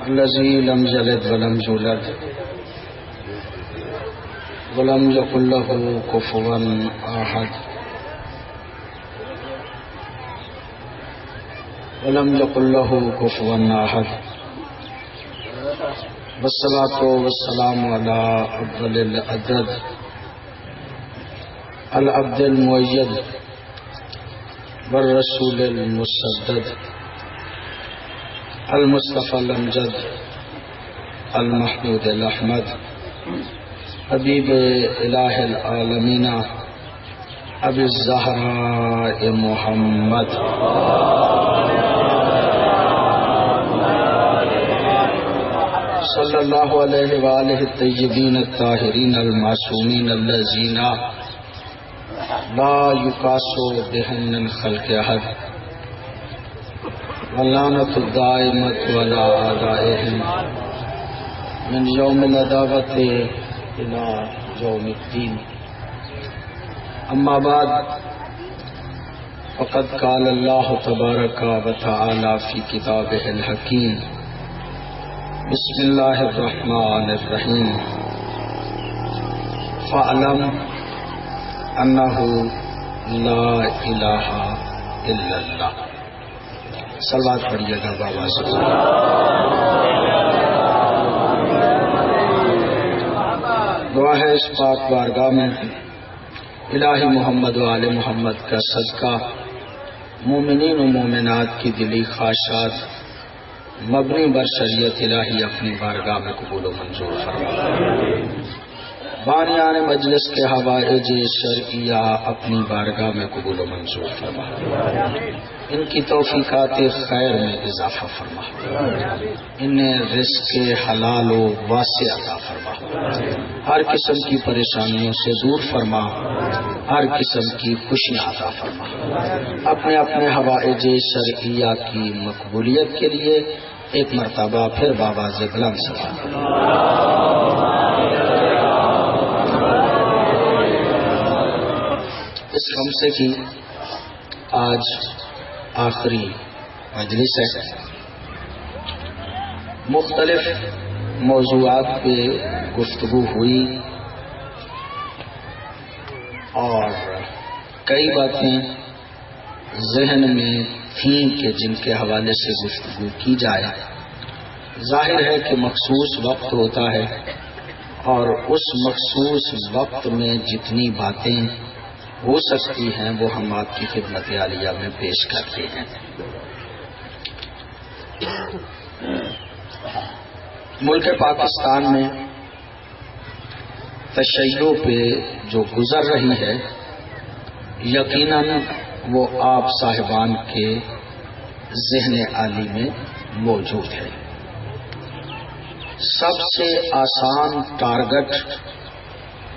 الذي لم يلد ولم يولد ولم يكن له كفوا أحد ولم يكن له كفوا أحد والصلاة والسلام على أفضل العدد العبد المؤيد والرسول المسدد المصطفى الأمجد المحمود الأحمد حبیب الہ العالمین ابی الزہراء محمد صلی اللہ علیہ وآلہ الطیبین الطاہرین المعصومین الذین لا یقاس بہن الخلق احد واللعنۃ الدائمۃ علی اعدائہم من یوم العداوۃ الى یوم الدین. اما بعد فقد قال اللہ تبارک و تعالی فی کتابہ الحکیم بسم اللہ الرحمن الرحیم فاعلم انہ لا الہ الا اللہ. صلوات پڑھیے گا بابا سے. دعا ہے اس پاک بارگاہ میں الہی محمد و آل محمد کا صدقہ مومنین و مومنات کی دلی خواہشات مبنی بر شریعت الہی اپنی بارگاہ میں قبول و منظور فرما. بانیان مجلس کے حوائج شرعیہ اپنی بارگاہ میں قبول و منظور فرما. ان کی توفیقات خیر میں اضافہ فرما. انہیں رزق حلال و واسع عطا فرما. ہر قسم کی پریشانیوں سے دور فرما. ہر قسم کی خوشیاں عطا فرما. اپنے اپنے حوائج شرعیہ کی مقبولیت کے لیے ایک مرتبہ پھر بابا سے بلند سلام. اس خمسے کی آج آخری مجلس ہے. مختلف موضوعات پہ گفتگو ہوئی اور کئی باتیں ذہن میں تھیں کہ جن کے حوالے سے گفتگو کی جائے. ظاہر ہے کہ مخصوص وقت ہوتا ہے اور اس مخصوص وقت میں جتنی باتیں ہو سکتی ہیں وہ ہم آپ کی خدمت عالیہ میں پیش کرتے ہیں. ملک پاکستان میں تشیع پہ جو گزر رہی ہے یقیناً وہ آپ صاحبان کے ذہن عالی میں موجود ہے. سب سے آسان ٹارگٹ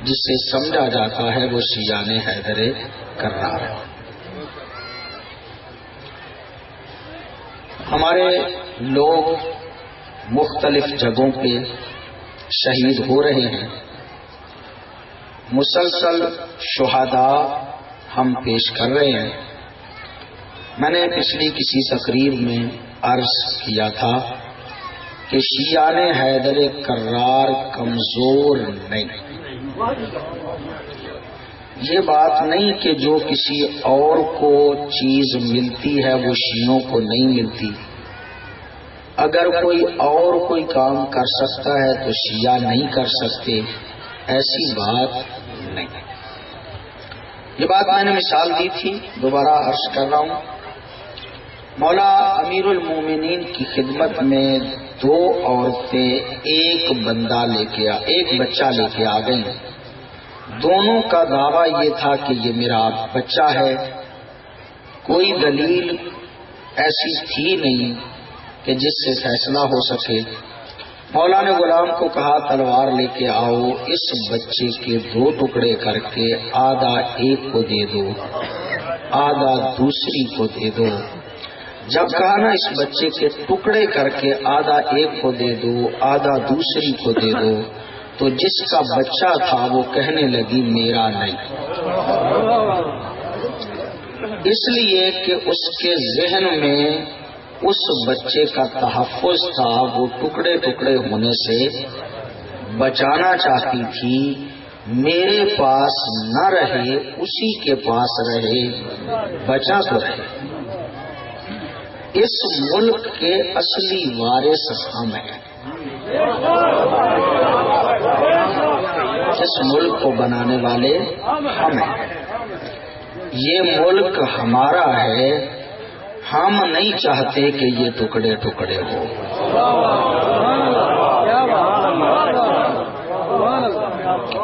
جسے سمجھا جاتا ہے وہ شیعان حیدر کرار ہے. ہمارے لوگ مختلف جگہوں پہ شہید ہو رہے ہیں. مسلسل شہداء ہم پیش کر رہے ہیں. میں نے پچھلی کسی تقریر میں عرض کیا تھا کہ شیعان حیدر کرار کمزور نہیں. یہ بات نہیں کہ جو کسی اور کو چیز ملتی ہے وہ شیعوں کو نہیں ملتی. اگر کوئی اور کوئی کام کر سکتا ہے تو شیعہ نہیں کر سکتے، ایسی بات نہیں. یہ بات میں نے مثال دی تھی، دوبارہ عرض کر رہا ہوں. مولا امیر المومنین کی خدمت میں دو عورتیں ایک بچہ لے کے آ گئیں. دونوں کا دعویٰ یہ تھا کہ یہ میرا بچہ ہے. کوئی دلیل ایسی تھی نہیں کہ جس سے فیصلہ ہو سکے. مولا نے غلام کو کہا تلوار لے کے آؤ، اس بچے کے دو ٹکڑے کر کے آدھا ایک کو دے دو، آدھا دوسری کو دے دو. جب کہا نا اس بچے کے ٹکڑے کر کے آدھا ایک کو دے دو، آدھا دوسری کو دے دو، تو جس کا بچہ تھا وہ کہنے لگی میرا نہیں. اس لیے کہ اس کے ذہن میں اس بچے کا تحفظ تھا، وہ ٹکڑے ٹکڑے ہونے سے بچانا چاہتی تھی، میرے پاس نہ رہے، اسی کے پاس رہے، بچا تو رہے۔ اس ملک کے اصلی وارث ہم ہیں، اس ملک کو بنانے والے ہم ہیں، یہ ملک ہمارا ہے، ہم نہیں چاہتے کہ یہ ٹکڑے ٹکڑے ہو۔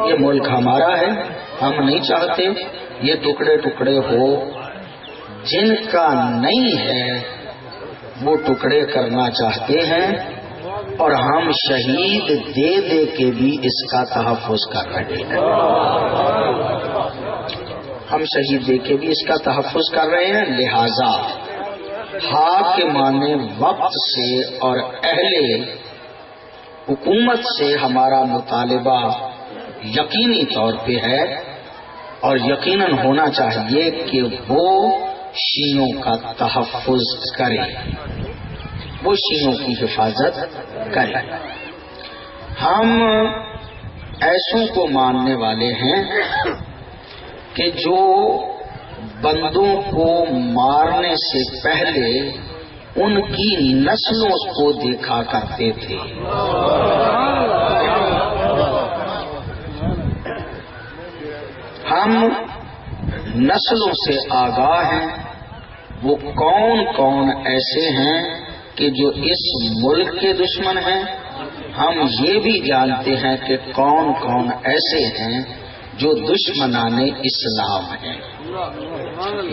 یہ ملک ہمارا ہے، ہم نہیں چاہتے یہ ٹکڑے ٹکڑے ہو۔ جن کا نہیں ہے وہ ٹکڑے کرنا چاہتے ہیں، اور ہم شہید دے دے کے بھی اس کا تحفظ کر رہے ہیں، ہم شہید دے کے بھی اس کا تحفظ کر رہے ہیں۔ لہذا حاکمان وقت سے اور اہل حکومت سے ہمارا مطالبہ یقینی طور پہ ہے، اور یقیناً ہونا چاہیے کہ وہ شیعوں کا تحفظ کرے، وہ شیعوں کی حفاظت کرے۔ ہم ایسوں کو ماننے والے ہیں کہ جو بندوں کو مارنے سے پہلے ان کی نسلوں کو دیکھا کرتے تھے۔ ہم نسلوں سے آگاہ ہیں، وہ کون کون ایسے ہیں کہ جو اس ملک کے دشمن ہیں، ہم یہ بھی جانتے ہیں کہ کون کون ایسے ہیں جو دشمنان اسلام ہیں۔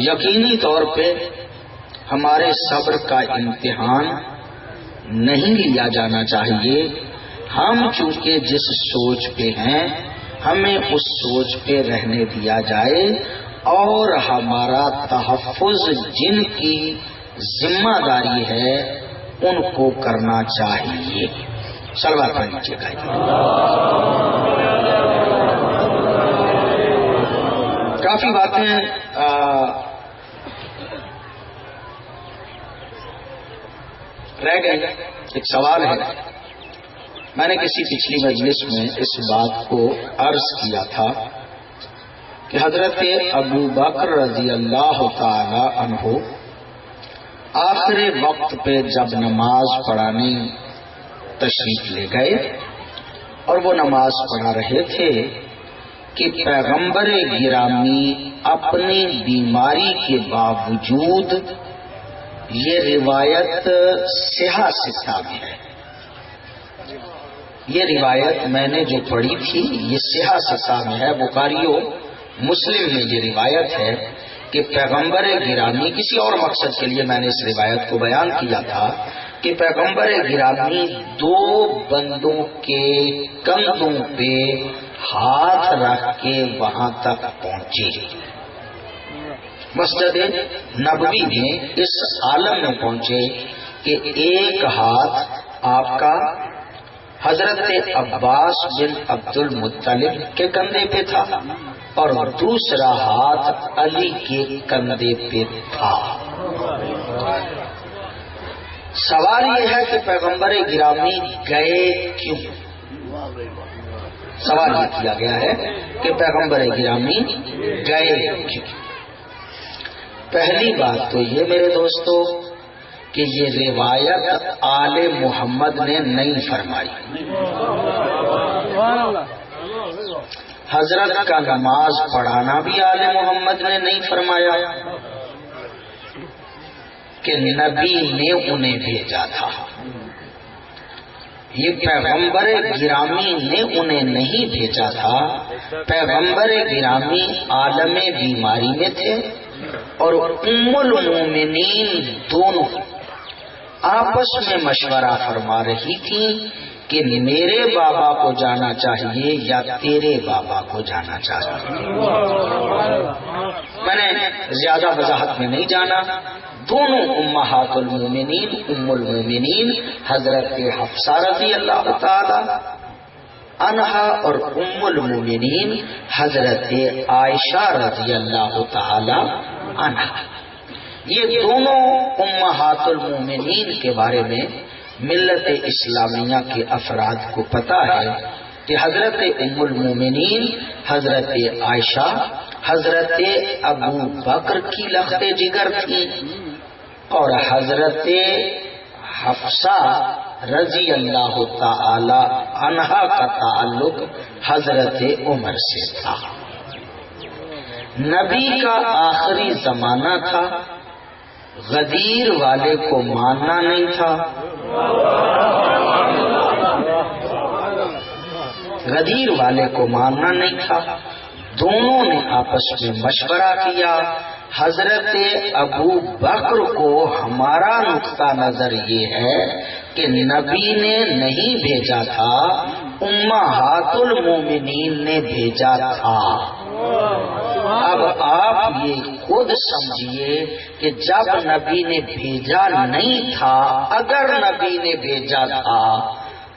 یقینی طور پہ ہمارے صبر کا امتحان نہیں لیا جانا چاہیے۔ ہم چونکہ جس سوچ پہ ہیں ہمیں اس سوچ پہ رہنے دیا جائے، اور ہمارا تحفظ جن کی ذمہ داری ہے ان کو کرنا چاہیے۔ صلوات پڑھ لیجیے گا۔ کافی باتیں رہ گئی۔ ایک سوال ہے، میں نے کسی پچھلی مجلس میں اس بات کو عرض کیا تھا کہ حضرت ابو بکر رضی اللہ تعالی عنہ آخر وقت پہ جب نماز پڑھانے تشریف لے گئے اور وہ نماز پڑھا رہے تھے کہ پیغمبر گرامی اپنی بیماری کے باوجود، یہ روایت صحیح ستہ میں ہے، یہ روایت میں نے جو پڑھی تھی یہ صحیح ستہ میں ہے، بخاری و مسلم میں یہ روایت ہے کہ پیغمبر گرامی، کسی اور مقصد کے لیے میں نے اس روایت کو بیان کیا تھا کہ پیغمبر گرامی دو بندوں کے کندھوں پہ ہاتھ رکھ کے وہاں تک پہنچے، مسجد نبوی میں اس عالم میں پہنچے کہ ایک ہاتھ آپ کا حضرت عباس بن عبد المطلب کے کندھے پہ تھا اور دوسرا ہاتھ علی کے کندھے پہ تھا۔ سوال یہ ہے کہ پیغمبر گرامی گئے کیوں؟ سوال یہ کیا گیا ہے کہ پیغمبر گرامی گئے کیوں؟ پہلی بات تو یہ میرے دوستو کہ یہ روایت آل محمد نے نہیں فرمائی۔ حضرت کا نماز پڑھانا بھی آل محمد نے نہیں فرمایا کہ نبی نے انہیں بھیجا تھا، یہ پیغمبر گرامی نے انہیں نہیں بھیجا تھا۔ پیغمبر گرامی عالم بیماری میں تھے اور ام المومنین دونوں آپس میں مشورہ فرما رہی تھی کہ میرے بابا کو جانا چاہیے یا تیرے بابا کو جانا چاہیے۔ میں نے زیادہ وضاحت میں نہیں جانا، دونوں امہات المومنین ام المومنین حضرت حفصہ رضی اللہ تعالی عنہا اور ام المومنین حضرت عائشہ رضی اللہ تعالی عنہا، یہ دونوں امہات المومنین کے بارے میں ملت اسلامیہ کے افراد کو پتا ہے کہ حضرت ام المومنین حضرت عائشہ حضرت ابو بکر کی لخت جگر تھی اور حضرت حفصہ رضی اللہ تعالی عنہا کا تعلق حضرت عمر سے تھا. نبی کا آخری زمانہ تھا، غدیر والے کو ماننا نہیں تھا، غدیر والے کو ماننا نہیں تھا. دونوں نے آپس میں مشورہ کیا. حضرت ابو بکر کو ہمارا نقطہ نظر یہ ہے کہ نبی نے نہیں بھیجا تھا، امہات المومنین نے بھیجا تھا. اب آپ یہ خود سمجھیے کہ جب نبی نے بھیجا نہیں تھا، اگر نبی نے بھیجا تھا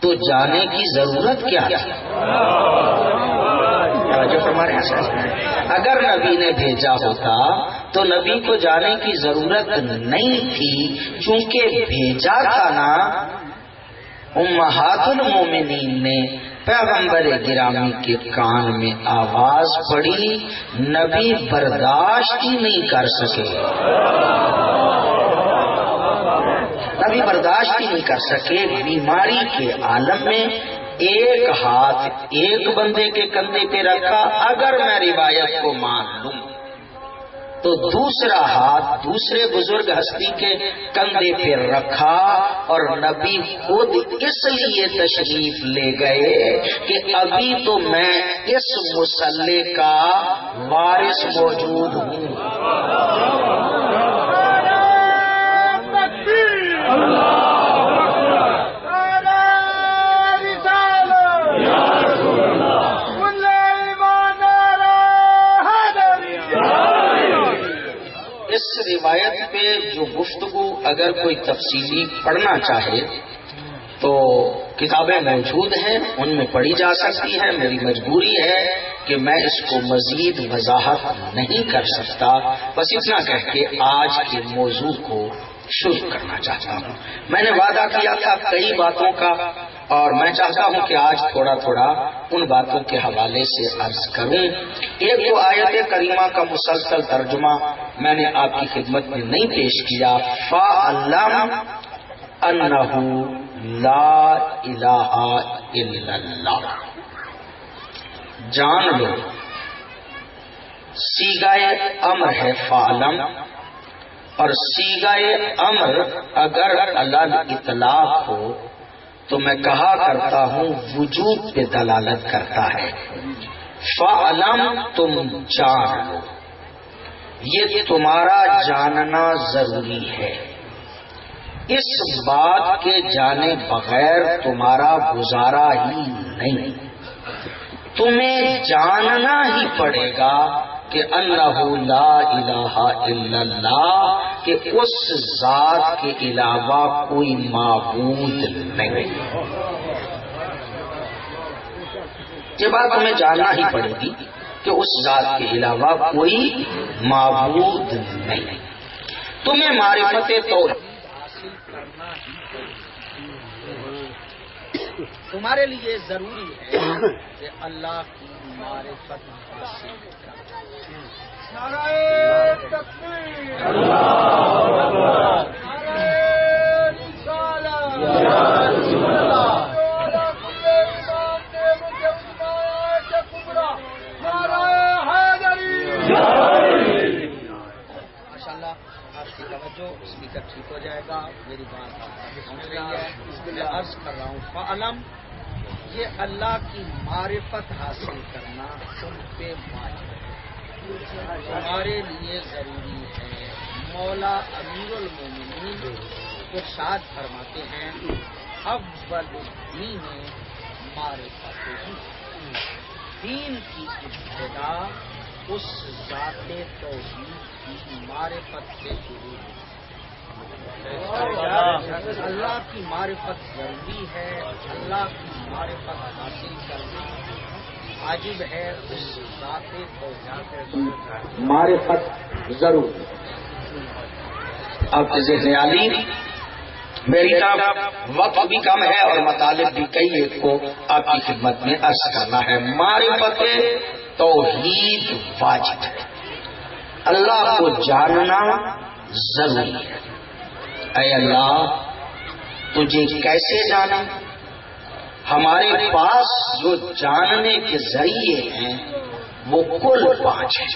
تو جانے کی ضرورت کیا تھی؟ اگر نبی نے بھیجا ہوتا تو نبی کو جانے کی ضرورت نہیں تھی، چونکہ بھیجا تھا نا. امہات المومنین نے پیغمبر گرامی کے کان میں آواز پڑی، نبی برداشت ہی نہیں کر سکے، نبی برداشت ہی نہیں کر سکے. بیماری کے عالم میں ایک ہاتھ ایک بندے کے کندھے پہ رکھا، اگر میں روایت کو مان لوں تو دوسرا ہاتھ دوسرے بزرگ ہستی کے کندھے پہ رکھا، اور نبی خود اس لیے تشریف لے گئے کہ ابھی تو میں اس مصلی کا وارث موجود ہوں. اس روایت پہ جو گفتگو اگر کوئی تفصیلی پڑھنا چاہے تو کتابیں موجود ہیں، ان میں پڑھی جا سکتی ہے. میری مجبوری ہے کہ میں اس کو مزید وضاحت نہیں کر سکتا. بس اتنا کہہ کے آج کے موضوع کو شروع کرنا چاہتا ہوں. میں نے وعدہ کیا تھا کئی باتوں کا، اور میں چاہتا ہوں کہ آج تھوڑا تھوڑا ان باتوں کے حوالے سے عرض کروں. ایک تو آیت کریمہ کا مسلسل ترجمہ میں نے آپ کی خدمت میں نہیں پیش کیا. فَعَلَّمْ أَنَّهُ لا الہ الا اللہ. جان لو، صیغہ امر ہے فعلم، اور صیغہ امر اگر علی الاطلاق ہو تو میں کہا کرتا ہوں وجوب پہ دلالت کرتا ہے. فعلم تم جان لو، یہ تمہارا جاننا ضروری ہے. اس بات کے جانے بغیر تمہارا گزارا ہی نہیں. تمہیں جاننا ہی پڑے گا کہ انہ لا الہ الا اللہ، کہ اس ذات کے علاوہ کوئی معبود نہیں. یہ بات تمہیں جاننا ہی پڑے گی کہ اس ذات کے علاوہ کوئی معبود نہیں. تمہیں معرفت توحید تمہارے لیے ضروری ہے کہ اللہ کی معرفت حاصل کرنا. نعرہ تکبیر، اللہ اکبر، نعرہ رسالت، یا رسول اللہ، توجہ. اسپیکر ٹھیک ہو جائے گا، میری بات سمجھ رہی ہے. میں عرض کر رہا ہوں فعلم، یہ اللہ کی معرفت حاصل کرنا تم پہ واجب ہے، تمہارے لیے ضروری ہے. مولا امیر المومنین ارشاد فرماتے ہیں اول دین معرفت دین کی ابتدا اس ذات توحید کی معرفت سے شروع ہوتی ہے. اللہ کی معرفت ضروری ہے، اللہ کی معرفت حاصل کرنا واجب ہے. اس ذات توحید معرفت ضروری ہے. آپ کے ذہن عالی میری طرف وقت بھی کم ہے اور مطالب بھی کئی، ایک کو آپ کی خدمت میں عرض کرنا ہے۔ معرفت توحید واجب ہے، اللہ کو جاننا ضروری ہے۔ اے اللہ تجھے کیسے جانے؟ ہمارے پاس جو جاننے کے ذریعے ہیں وہ کل 5 ہیں۔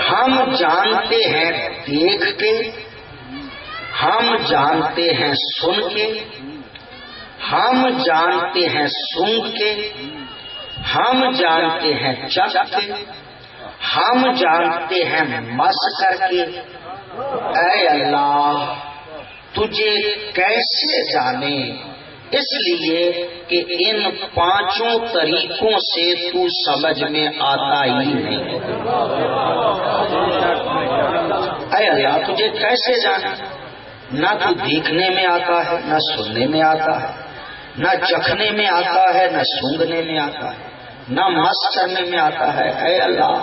ہم جانتے ہیں دیکھ کے، ہم جانتے ہیں سن کے، ہم جانتے ہیں سونگھ کے، ہم جانتے ہیں چکھ کے، ہم جانتے ہیں مس کر کے۔ اے اللہ تجھے کیسے جانے؟ اس لیے کہ ان 5 طریقوں سے تو سمجھ میں آتا ہی نہیں۔ اے اللہ تجھے کیسے جانے؟ نہ تو دیکھنے میں آتا ہے، نہ سننے میں آتا ہے، نہ چکھنے میں آتا ہے، نہ سونگنے میں آتا ہے، نہ مس کرنے میں آتا ہے۔ اے اللہ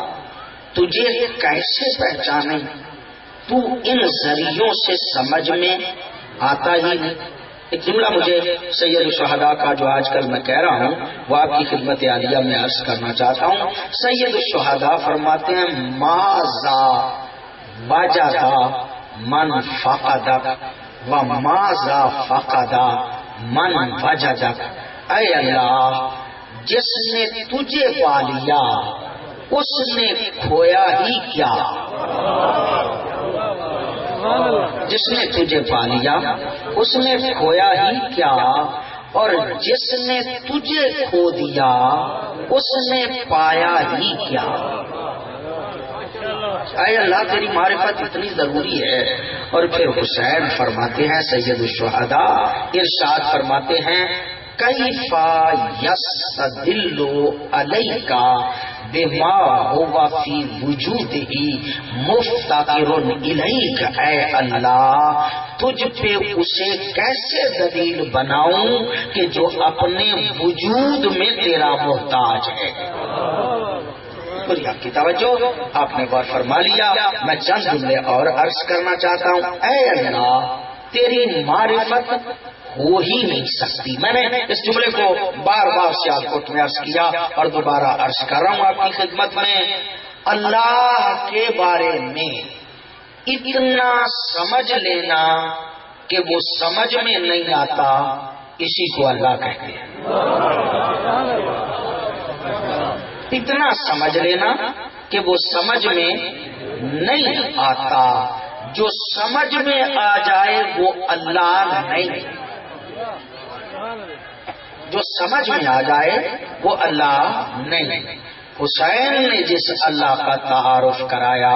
تجھے کیسے پہچانے؟ تو ان ذریعوں سے سمجھ میں آتا ہی نہیں۔ ایک جملہ مجھے سید الشہداء کا جو آج کل میں کہہ رہا ہوں وہ آپ کی خدمت عالیہ میں عرض کرنا چاہتا ہوں۔ سید الشہداء فرماتے ہیں ماذا وجد من فقدک و ماذا فقد من وجدک۔ اے اللہ جس نے تجھے پا لیا اس نے کھویا ہی کیا؟ جس نے تجھے پا لیا اس نے کھویا ہی کیا، اور جس نے تجھے کھو دیا اس نے پایا ہی کیا؟ اے اللہ تیری معرفت اتنی ضروری ہے۔ اور پھر حسین فرماتے ہیں سید الشہداء ارشاد فرماتے ہیں کیف یستدل علیک بما ہوا فی وجودہ مفتقر الیک۔ اے اللہ تجھ پہ اسے کیسے دلیل بناؤں کہ جو اپنے وجود میں تیرا محتاج ہے۔ آپ کی توجہ آپ نے غور فرما لیا۔ میں چند جملے اور عرض کرنا چاہتا ہوں۔ اے اللہ تیری معرفت ہو ہی نہیں سکتی۔ میں نے اس جملے کو بار بار سیالکوٹ میں عرض کیا اور دوبارہ عرض کر رہا ہوں آپ کی خدمت میں۔ اللہ کے بارے میں اتنا سمجھ لینا کہ وہ سمجھ میں نہیں آتا، اسی کو اللہ کہتے ہیں۔ اتنا سمجھ لینا کہ وہ سمجھ میں نہیں آتا، جو سمجھ میں آ جائے وہ اللہ نہیں۔ جو سمجھ میں آ جائے وہ اللہ نہیں۔ حسین نے جس اللہ کا تعارف کرایا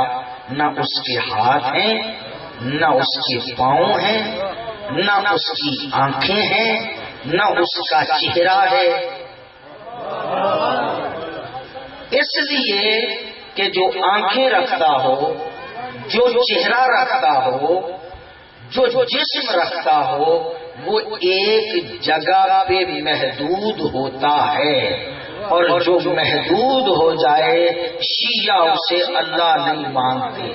نہ اس کے ہاتھ ہیں، نہ اس کے پاؤں ہیں، نہ اس کی آنکھیں ہیں، نہ اس کا چہرہ ہے۔ اس لیے کہ جو آنکھیں رکھتا ہو، جو چہرہ رکھتا ہو، جو جسم رکھتا ہو، وہ ایک جگہ پہ محدود ہوتا ہے، اور جو محدود ہو جائے شیعہ اسے اللہ نہیں مانتے۔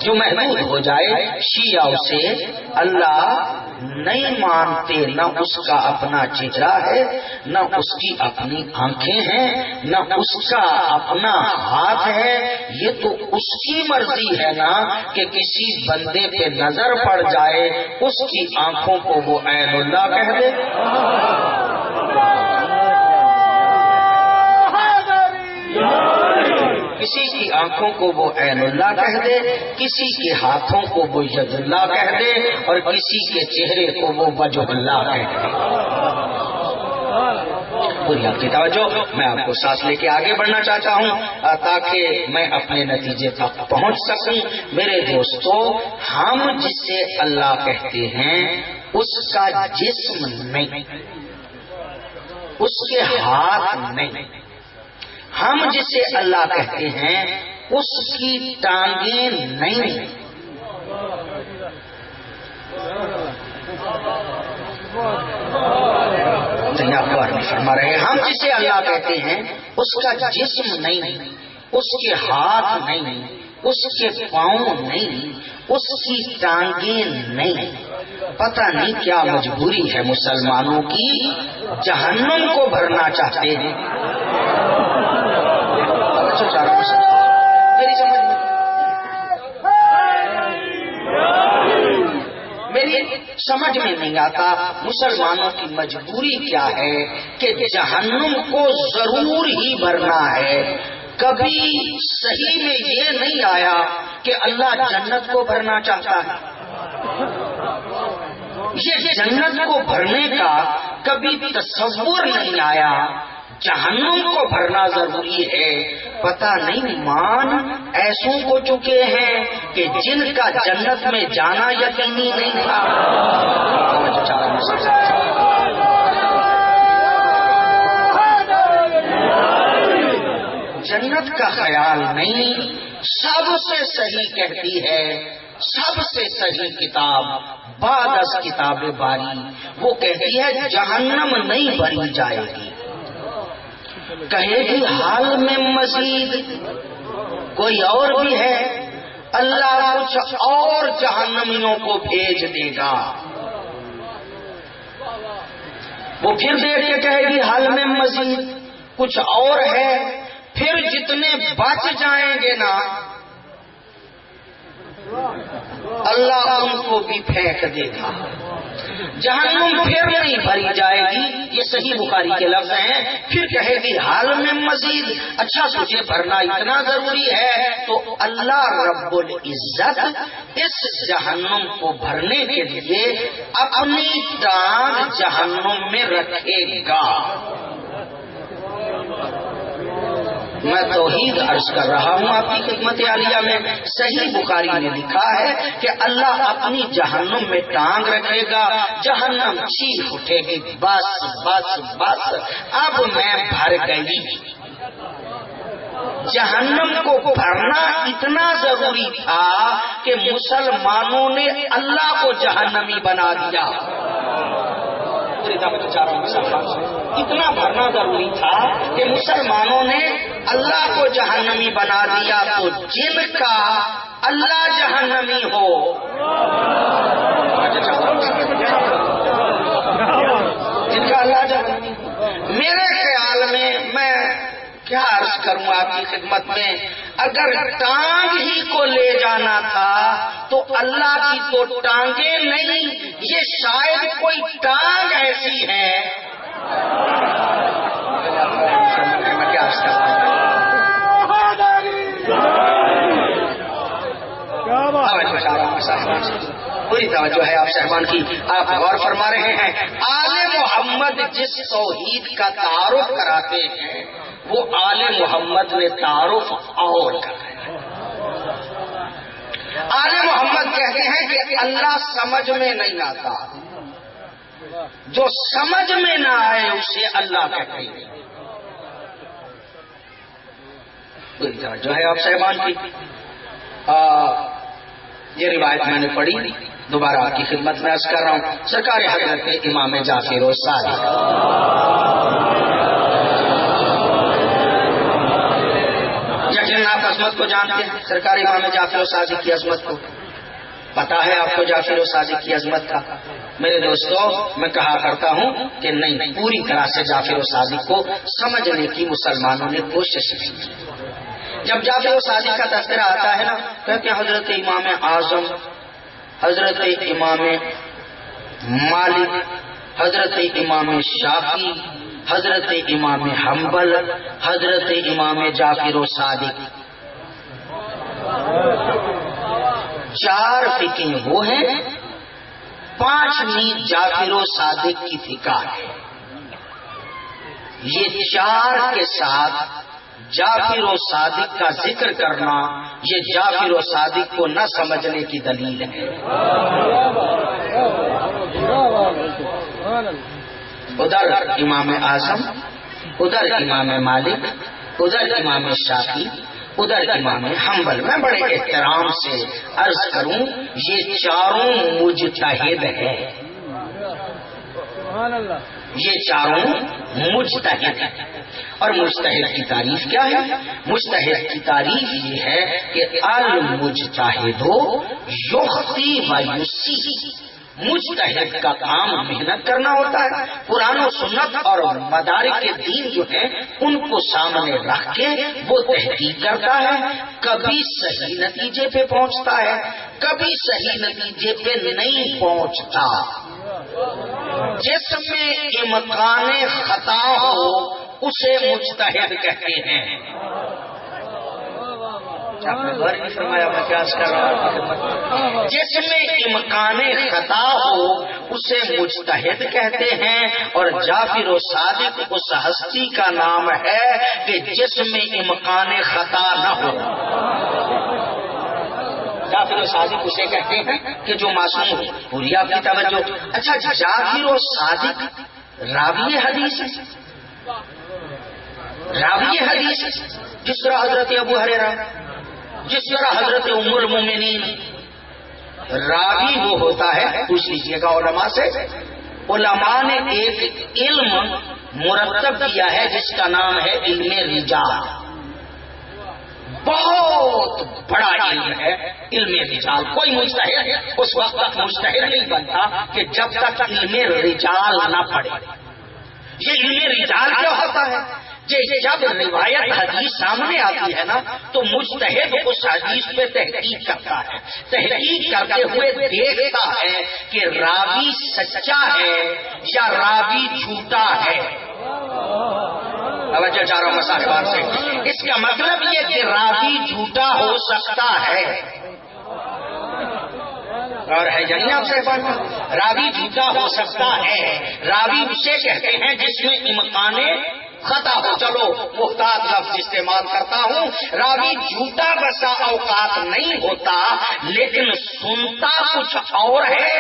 جو محدود ہو جائے شیعہ اسے اللہ نہیں مانتے۔ نہ اس کا اپنا چہرہ ہے، نہ اس کی اپنی آنکھیں ہیں، نہ اس کا اپنا ہاتھ ہے۔ یہ تو اس کی مرضی ہے نا کہ کسی بندے پہ نظر پڑ جائے اس کی آنکھوں کو وہ عین اللہ کہہ دے۔ کسی کی آنکھوں کو وہ عین اللہ کہہ دے، کسی کے ہاتھوں کو وہ ید اللہ کہہ دے، اور کسی کے چہرے کو وہ وجہ اللہ کہہ دے۔ پوری آپ کی توجہ، میں آپ کو ساتھ لے کے آگے بڑھنا چاہتا ہوں تاکہ میں اپنے نتیجے تک پہنچ سکوں۔ میرے دوستو، ہم جسے اللہ کہتے ہیں اس کا جسم نہیں، اس کے ہاتھ نہیں۔ ہم جسے اللہ کہتے ہیں اس کی ٹانگیں نہیں۔ فرما رہے ہم جسے اللہ کہتے ہیں اس کا جسم نہیں، اس کے ہاتھ نہیں، اس کے پاؤں نہیں، اس کی ٹانگیں نہیں. پتہ نہیں کیا مجبوری ہے مسلمانوں کی، جہنم کو بھرنا چاہتے ہیں. میری سمجھ میں نہیں آتا مسلمانوں کی مجبوری کیا ہے کہ جہنم کو ضرور ہی بھرنا ہے. کبھی صحیح میں یہ نہیں آیا کہ اللہ جنت کو بھرنا چاہتا ہے. یہ جنت کو بھرنے کا کبھی تصور نہیں آیا. جہنم کو بھرنا ضروری ہے. پتہ نہیں مان ایسوں کو چکے ہیں کہ جن کا جنت میں جانا یقینی نہیں تھا. جنت کا خیال نہیں. سب سے صحیح کہتی ہے، سب سے صحیح کتاب بعد از کتاب باری وہ کہتی ہے جہنم نہیں بھری جائے گی. کہے گی حال میں مزید کوئی اور بھی ہے، اللہ کچھ اور جہنمیوں کو بھیج دے گا. وہ پھر دیکھ کے کہے گی حال میں مزید کچھ اور ہے. پھر جتنے بچ جائیں گے نا اللہ ان کو بھی پھینک دے گا. جہنم پھر نہیں بھری جائے گی. یہ صحیح بخاری کے لفظ ہیں. پھر کہے گی حال میں مزید. اچھا تجھے بھرنا اتنا ضروری ہے تو اللہ رب العزت اس جہنم کو بھرنے کے لیے اپنی ٹانگ جہنم میں رکھے گا. میں توحید عرض کر رہا ہوں آپ کی خدمت عالیہ میں. صحیح بخاری نے لکھا ہے کہ اللہ اپنی جہنم میں ٹانگ رکھے گا. جہنم چیخ اٹھے گی بس بس بس اب میں بھر گئی. جہنم کو بھرنا اتنا ضروری تھا کہ مسلمانوں نے اللہ کو جہنمی بنا دیا. اتنا بھرنا ضروری تھا کہ مسلمانوں نے اللہ کو جہنمی بنا دیا. تو جن کا اللہ جہنمی ہو، جن کا اللہ جہنمی ہو، میرے خیال میں کیا عرض کروں آپ کی خدمت میں، اگر ٹانگ ہی کو لے جانا تھا تو اللہ کی تو ٹانگیں نہیں، یہ شاید کوئی ٹانگ ایسی ہے. میں کیا عرض کرتا ہوں، پوری توجہ ہے آپ صاحبان کی. آپ غور فرما رہے ہیں آل محمد جس توحید کا تعارف کراتے ہیں وہ آل محمد نے تعارف اور کرایا. آل محمد کہتے ہیں کہ اللہ سمجھ میں نہیں آتا، جو سمجھ میں نہ آئے اسے اللہ کہتے ہیں. جو ہے آپ صاحبان کی یہ روایت میں نے پڑھی، دوبارہ آپ کی خدمت میں عرض کر رہا ہوں. سرکار حضرت امام جعفر الصادق یقیناً آپ عظمت کو جانتے ہیں، سرکار امام جعفر الصادق کی عظمت کو پتا ہے آپ کو. جعفر الصادق کی عظمت کا میرے دوستوں میں کہا کرتا ہوں کہ نہیں، پوری طرح سے جعفر الصادق کو سمجھنے کی مسلمانوں نے کوشش کی. جب جعفر الصادق کا تذکرہ آتا ہے نا، کہتے ہیں حضرت امام اعظم، حضرت امام مالک، حضرت امام شافعی، حضرت امام حنبل، حضرت امام جعفر الصادق. 4 فقہ وہ ہیں، 5ویں جعفر الصادق کی فقہ ہے. یہ 4 کے ساتھ جعفر الصادق کا ذکر کرنا یہ جعفر الصادق کو نہ سمجھنے کی دلیل ہے. ادھر امام اعظم، ادھر امام مالک، ادھر امام شافعی، ادھر امام حنبل. میں بڑے احترام سے عرض کروں یہ 4 مجتہد ہیں. یہ چاروں مجتہد ہیں. اور مجتہد کی تعریف کیا ہے؟ مجتہد کی تعریف یہ ہے کہ المجتہد یخطی و یصیب. مجتہد کا کام محنت کرنا ہوتا ہے. قرآن و سنت اور مدارک دین جو ہیں ان کو سامنے رکھ کے وہ تحقیق کرتا ہے. کبھی صحیح نتیجے پہ پہنچتا ہے, کبھی صحیح نتیجے پہ نہیں پہنچتا. جس میں امکان خطا ہو اسے مجتہد کہتے ہیں. آپ نے غور نہیں فرمایا میں کیا کر رہا ہوں. جس میں امکان خطا ہو اسے مجتہد کہتے ہیں. اور جعفر و صادق اس ہستی کا نام ہے کہ جس میں امکان خطا نہ ہو. جعفر و صادق اسے کہتے ہیں کہ جو معصوم ہو. پوری آپ کی توجہ. اچھا, جعفر و صادق راوی حدیث ہے. راوی حدیث جس طرح حضرت ابو ہریرہ, جس طرح حضرت ام المومنین. راوی وہ ہوتا ہے, پوچھ لیجیے گا علماء سے. علماء نے ایک علم مرتب کیا ہے جس کا نام ہے علم رجال. بہت بڑا علم ہے علم رجال. کوئی مجتہد اس وقت تک مجتہد نہیں بنتا کہ جب تک علم رجال نہ پڑھے. یہ علم رجال کیا ہوتا ہے؟ جب روایت حدیث سامنے آتی ہے نا تو مجتہد اس حدیث پہ تحقیق کرتا ہے. تحقیق کرتے ہوئے دیکھتا ہے کہ راوی سچا ہے یا راوی جھوٹا ہے. توجہ چاہ رہا ہوں صاحبان سے. اس کا مطلب یہ کہ راوی جھوٹا ہو سکتا ہے. اور ہے جانیے آپ سے راوی جھوٹا ہو سکتا ہے. راوی اسے کہتے ہیں جس میں امکان خطا ہو. چلو محتاط لفظ استعمال کرتا ہوں. راوی جھوٹا بسا اوقات نہیں ہوتا لیکن سنتا کچھ اور ہے,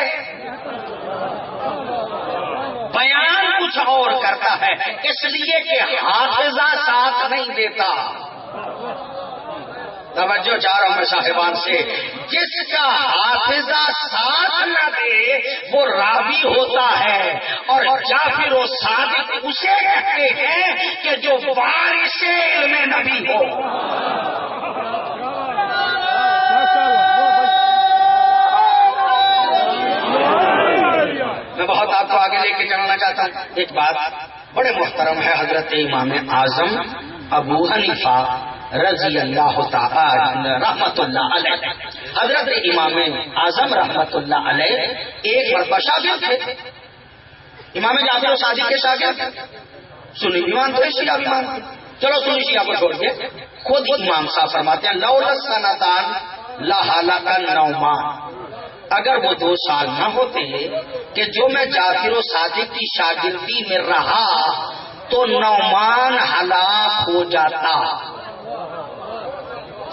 بیان کچھ اور کرتا ہے, اس لیے کہ حافظہ ساتھ نہیں دیتا. توجہ چاہ رہا ہوں صاحبان سے. جس کا حافظہ ساتھ نہ دے وہ راوی ہوتا ہے. اور جعفر و صادق اسے کہتے ہیں کہ جو وارث علم نبی ہو. میں بہت آپ کو آگے لے کے چلنا چاہتا ہوں. ایک بات بڑے محترم ہے, حضرت امام اعظم ابو حنیفہ رضی اللہ تعالی رحمت اللہ علیہ. حضرت امام اعظم رحمت اللہ علیہ ایک مرتبہ شاگرد تھے. امام جعفر و صادق کے شاگرد. سنی بھی مانتے, شیعہ بھی مانتے. چلو سنی شیعہ کو چھوڑیے, خود امام صاحب فرماتے ہیں لولا سنتان لہلک النعمان. اگر وہ 2 سال نہ ہوتے کہ جو میں جعفر و صادق کی شاگردی میں رہا تو نعمان ہلاک ہو جاتا.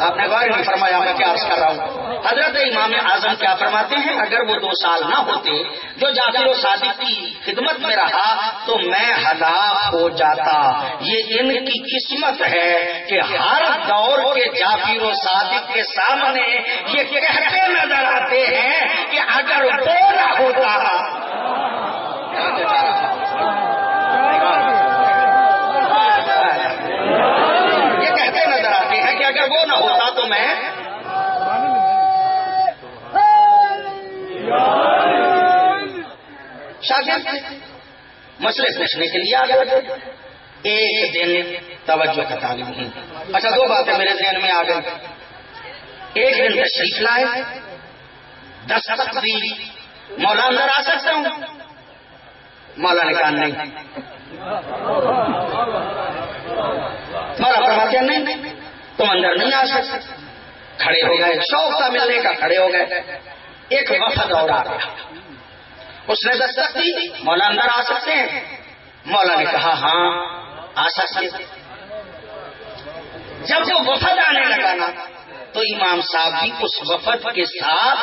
آپ نے غور نہیں فرمایا میں کیا عرض کر رہا ہوں. حضرت امام اعظم کیا فرماتے ہیں, اگر وہ 2 سال نہ ہوتے جو جعفر و صادق کی خدمت میں رہا تو میں ہلاک ہو جاتا. یہ ان کی قسمت ہے کہ ہر دور کے جعفر و صادق کے سامنے یہ کہتے نظر آتے ہیں کہ اگر وہ نہ ہوتا. اگر وہ نہ ہوتا تو میں شاگرد مسئلے پوچھنے کے لیے آ گئے. ایک دن توجہ کا طالب ہوں. اچھا 2 باتیں میرے ذہن میں آ گئی. ایک دن تشریف لائے, دستخط دی, مولا اندر آ سکتا ہوں؟ مولا نے کہا نہیں. مولا فرماتے ہیں نہیں تم اندر نہیں آ سکتے. کھڑے ہو گئے, شوق تھا ملنے کا, کھڑے ہو گئے. ایک وفد اور آ گیا, اس نے دستخط دی, مولا اندر آ سکتے ہیں؟ مولا نے کہا ہاں آ سکتے. جب وہ وفد آنے لگا نا تو امام صاحب بھی اس وفد کے ساتھ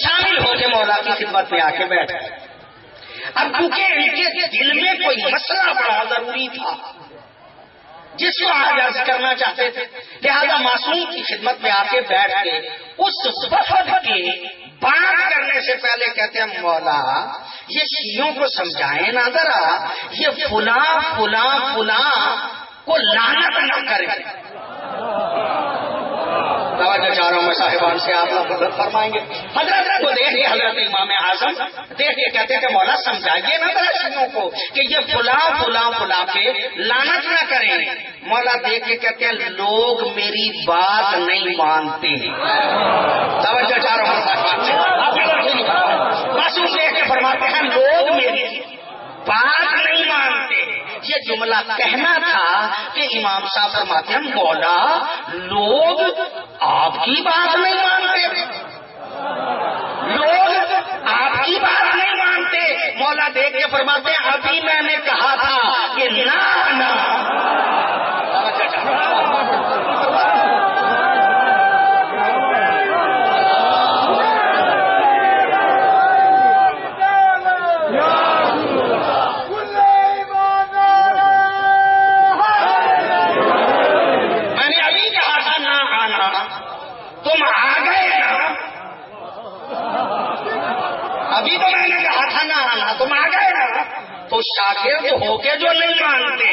شامل ہو کے مولا کی خدمت میں آ کے بیٹھ گئے. اب کیونکہ ان کے دل میں کوئی مسئلہ بڑا ضروری تھا جس کو آج عرض کرنا چاہتے تھے, لہذا معصوم کی خدمت میں آ کے بیٹھ کے اس وفد کے بات کرنے سے پہلے کہتے ہیں مولا یہ شیعوں کو سمجھائیں نہ ذرا، یہ فلاں فلاں فلاں کو لعنت نہ کرے۔ توجہ چاہ رہا ہوں میں صاحبان سے، آپ لوگ فرمائیں گے حضرت کو دیکھ کے حضرت امام اعظم دیکھ کے کہتے ہیں کہ مولا سمجھائیے نا ذرا شیعوں کو کہ یہ فلاں فلاں فلاں پہ لعنت نہ کریں۔ مولا دیکھ کے کہتے ہیں لوگ میری بات نہیں مانتے۔ توجہ چاہ رہا ہوں صاحبان سے، معصوم دیکھ کے فرماتے ہیں لوگ میری بات نہیں مانتے۔ یہ جملہ کہنا تھا کہ امام صاحب فرماتے ہیں مولا لوگ آپ کی بات نہیں مانتے، لوگ آپ کی بات نہیں مانتے۔ مولا دیکھ کے فرماتے ہیں ابھی میں نے کہا تھا کہ نہ تم آ گئے نا، ابھی تو میں نے کہا تھا نہ آنا، تم آ گئے نا، تو شاگرد ہو کے جو نہیں مانتے۔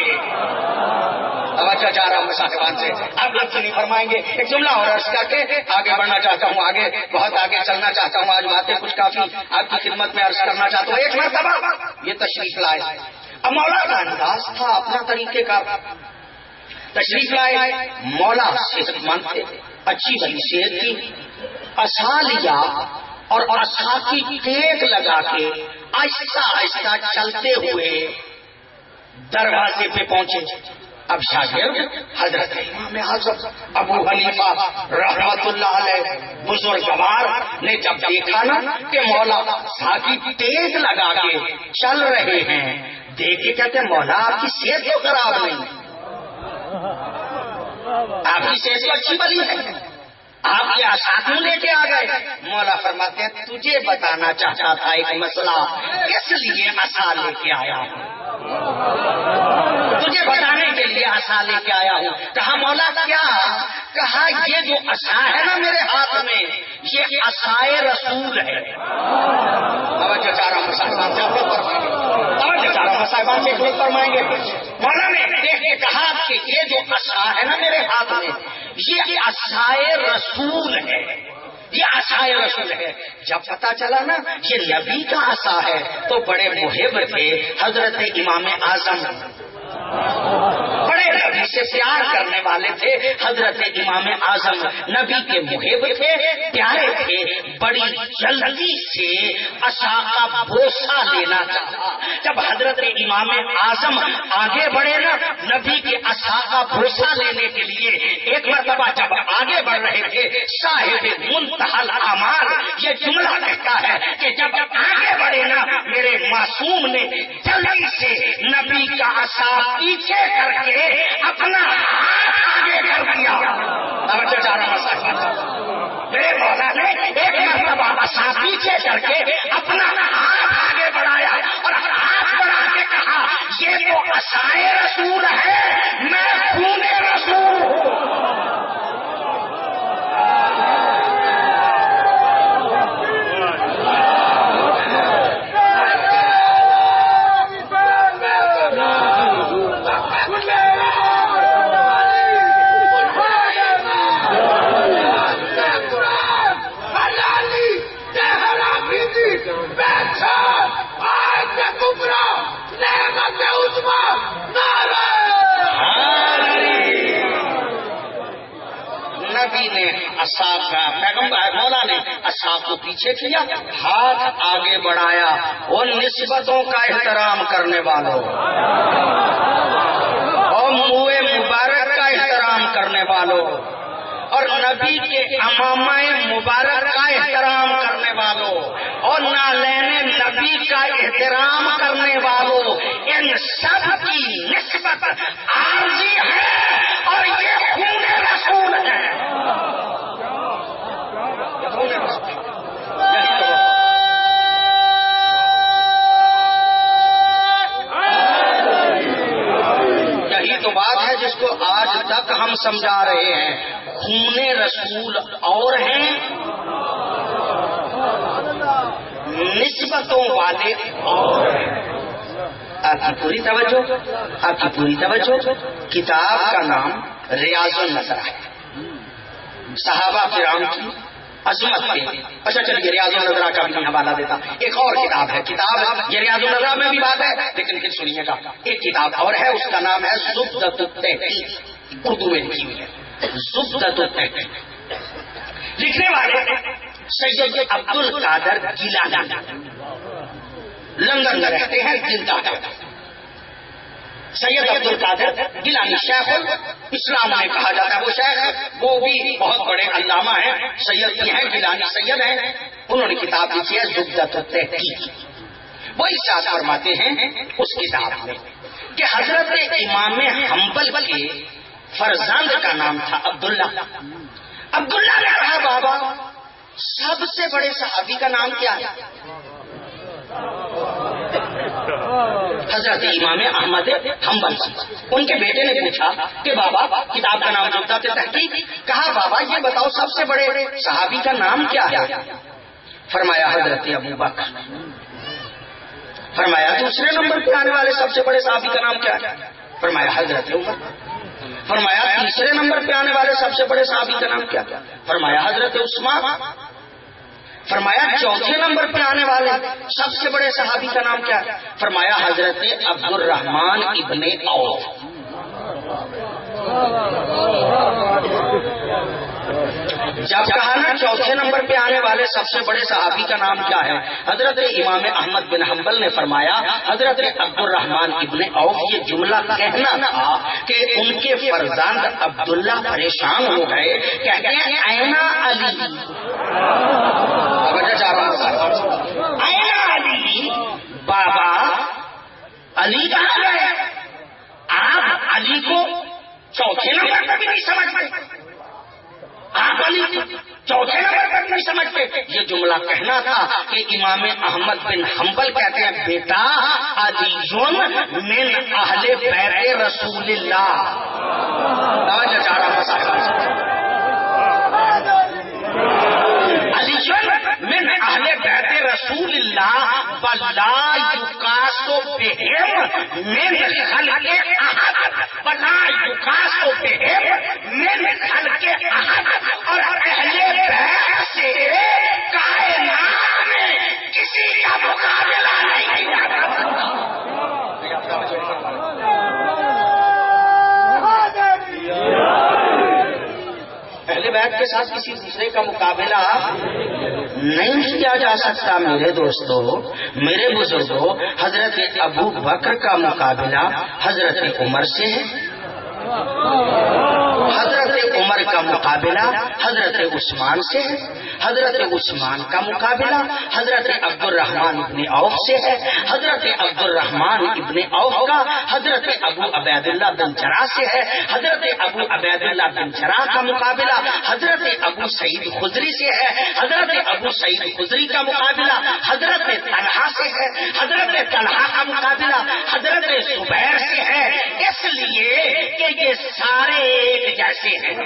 توجہ چاہ رہا ہوں صاحبان سے، آپ لفظ نہیں فرمائیں گے۔ ایک جملہ اور عرض کر کے آگے بڑھنا چاہتا ہوں، آگے بہت آگے چلنا چاہتا ہوں، آج باتیں کچھ کافی آپ کی خدمت میں عرض کرنا چاہتا ہوں۔ ایک مرتبہ یہ تشریف لائے، اب مولا کا انداز تھا اپنا طریقے کا، تشریف لائے، مولا صحت مند تھے، اچھی بھلی صحت تھی، عصا لیا اور عصا کی ٹیک لگا کے آہستہ آہستہ چلتے ہوئے دروازے پہ پہنچے۔ اب شاگرد حضرت امام اعظم ابو حنیفہ رحمت اللہ علیہ بزرگوار نے جب دیکھا نا کہ مولا عصا کی ٹیک لگا کے چل رہے ہیں، دیکھ کے کہتے ہیں مولا آپ کی صحت تو خراب نہیں، آپ کی صحت تو اچھی بلی ہے، آپ یہ عصا کیوں لے کے آ گئے؟ مولا فرماتے ہیں تجھے بتانا چاہتا تھا ایک مسئلہ، اس لیے عصا لے کے آیا ہوں، تجھے بتانے کے لیے عصا لے کے آیا ہوں۔ کہا مولا کیا؟ کہا یہ جو عصا ہے نا میرے ہاتھ میں، یہ عصائے رسول ہے۔ توجہ چاہ رہا ہوں صاحبان سے، آپ لوگ فرمائیں گے، توجہ چاہ رہا ہوں صاحبان سے، ایک لوگ فرمائیں گے۔ مولا نے دیکھ کے کہا کہ یہ جو عصا ہے نا میرے ہاتھ میں، یہ عصائے رسول ہے، یہ عصائے رسول ہے۔ جب پتا چلا نا یہ نبی کا عصا ہے تو بڑے محب تھے حضرت امام اعظم، بڑے نبی سے پیار کرنے والے تھے حضرت امام اعظم، نبی کے محب تھے، پیارے تھے، بڑی جلدی سے عصا کا بوسہ لینا چاہا۔ جب حضرت امام اعظم آگے بڑھے نا نبی کے عصا کا بوسہ لینے کے لیے، ایک مرتبہ جب آگے بڑھ رہے تھے صاحب منتہی الاعمال یہ جملہ کہتا ہے کہ جب آگے بڑھے نا میرے معصوم نے جلدی سے نبی کا عصا پیچھے کر کے اپنا ہاتھ آگے کر دیا۔ توجہ چاہ رہا ہوں، میرے مولا نے ایک مرتبہ عصا پیچھے کر کے اپنا ہاتھ آگے بڑھایا اور ہاتھ بڑھا کے کہا یہ تو عصائے رسول ہے، میں خون رسول ہوں۔ نبی نے عصا کا پیغمبر مولا نے عصا کو پیچھے کیا، ہاتھ آگے بڑھایا، اور نسبتوں کا احترام کرنے والوں اور منہ مبارک کا احترام کرنے والوں اور نبی کے امامہ مبارک کا احترام کرنے والوں اور نالین نبی کا احترام کرنے والوں، ان سب کی نسبت عارضی ہے اور یہ خون رسول ہے۔ یہی تو بات ہے جس کو آج تک ہم سمجھا رہے ہیں، خون رسول اور ہیں نسبتوں والے اور ہیں۔ آپ کی پوری توجہ، آپ کی پوری توجہ۔ کتاب کا نام ریاض النظرہ ہے، صحابہ کرام کی عظمت پہ۔ اچھا چلیے ریاض النظرہ کا بھی حوالہ دیتا۔ ایک اور کتاب ہے، کتاب یہ ریاض النظرہ میں بھی بات ہے لیکن پھر سنیے گا، ایک کتاب اور ہے، اس کا نام ہے زبدۃ التحقیق، اردو میں لکھی ہوئی ہے زبدۃ التحقیق۔ لکھنے والے سید عبد القادر گیلانی، لندن میں رہتے ہیں، زندہ ہے سید عبد القادر گیلانی، شیخ الاسلام میں کہا جاتا ہے وہ شیخ، وہ بھی بہت بڑے علامہ ہیں، سید بھی ہیں، گیلانی سید ہیں۔ انہوں نے کتاب لکھی ہے زبدۃ التحقیق۔ وہ ارشاد فرماتے ہیں اس کتاب میں کہ حضرت امام حنبل کے فرزند کا نام تھا عبداللہ۔ عبداللہ نے کہا بابا سب سے بڑے صحابی کا نام کیا ہے؟ حضرت امام احمد حنبل، ان کے بیٹے نے پوچھا کہ بابا کتاب کا نام زبدۃ التحقیق، کہا بابا یہ بتاؤ سب سے بڑے صحابی کا نام کیا ہے؟ فرمایا حضرت ابو بکر۔ فرمایا دوسرے نمبر پہ آنے والے سب سے بڑے صحابی کا نام کیا ہے؟ فرمایا حضرت عمر۔ فرمایا تیسرے نمبر پہ آنے والے سب سے بڑے صحابی کا نام کیا؟ فرمایا حضرت عثمان۔ فرمایا چوتھے نمبر پہ آنے والے سب سے بڑے صحابی کا نام کیا؟ فرمایا حضرت عبد الرحمن ابن عوف۔ جب کہا نا چوتھے نمبر پہ آنے والے سب سے بڑے صحابی کا نام کیا ہے، حضرت امام احمد بن حنبل نے فرمایا حضرت عبد الرحمن ابن عوف یہ جملہ کہنا تھا کہ ان کے فرزند عبداللہ پریشان ہو گئے، کہتے ہیں اینا علی، اینا علی، بابا علی کہاں گئے؟ آپ علی کو چوتھے نمبر پر بھی نہیں سمجھتے، آپ علی چوتھے نمبر پر نہیں سمجھتے۔ یہ جملہ کہنا تھا کہ امام احمد بن حنبل کہتے ہیں بیٹا علی من اہل بیت رسول اللہ، علی من اہل بیت رسول اللہ ولا یقاس بہم من خلق احد، ولا یقاس بہم من خلق احد، اور اہل بیت سے کائنات میں کسی کا مقابلہ نہیں کیا جا سکتا۔ اہل بیت کے ساتھ کسی دوسرے کا مقابلہ نہیں کیا جا سکتا۔ میرے دوستو، میرے بزرگوں، حضرت ابو بکر کا مقابلہ حضرت عمر سے ہے، حضرت عمر کا مقابلہ حضرت عثمان سے ہے، حضرت عثمان کا مقابلہ حضرت عبد الرحمن ابن عوف سے ہے، حضرت عبد الرحمن ابن عوف کا حضرت ابو عبید اللہ بن جراح سے ہے، حضرت ابو عبید اللہ بن جراح کا مقابلہ حضرت ابو سعید خدری سے ہے، حضرت ابو سعید خدری کا مقابلہ حضرت طلحہ سے ہے، حضرت طلحہ کا مقابلہ حضرت زبیر سے ہے، اس لیے کہ یہ سارے ایک جیسے ہیں۔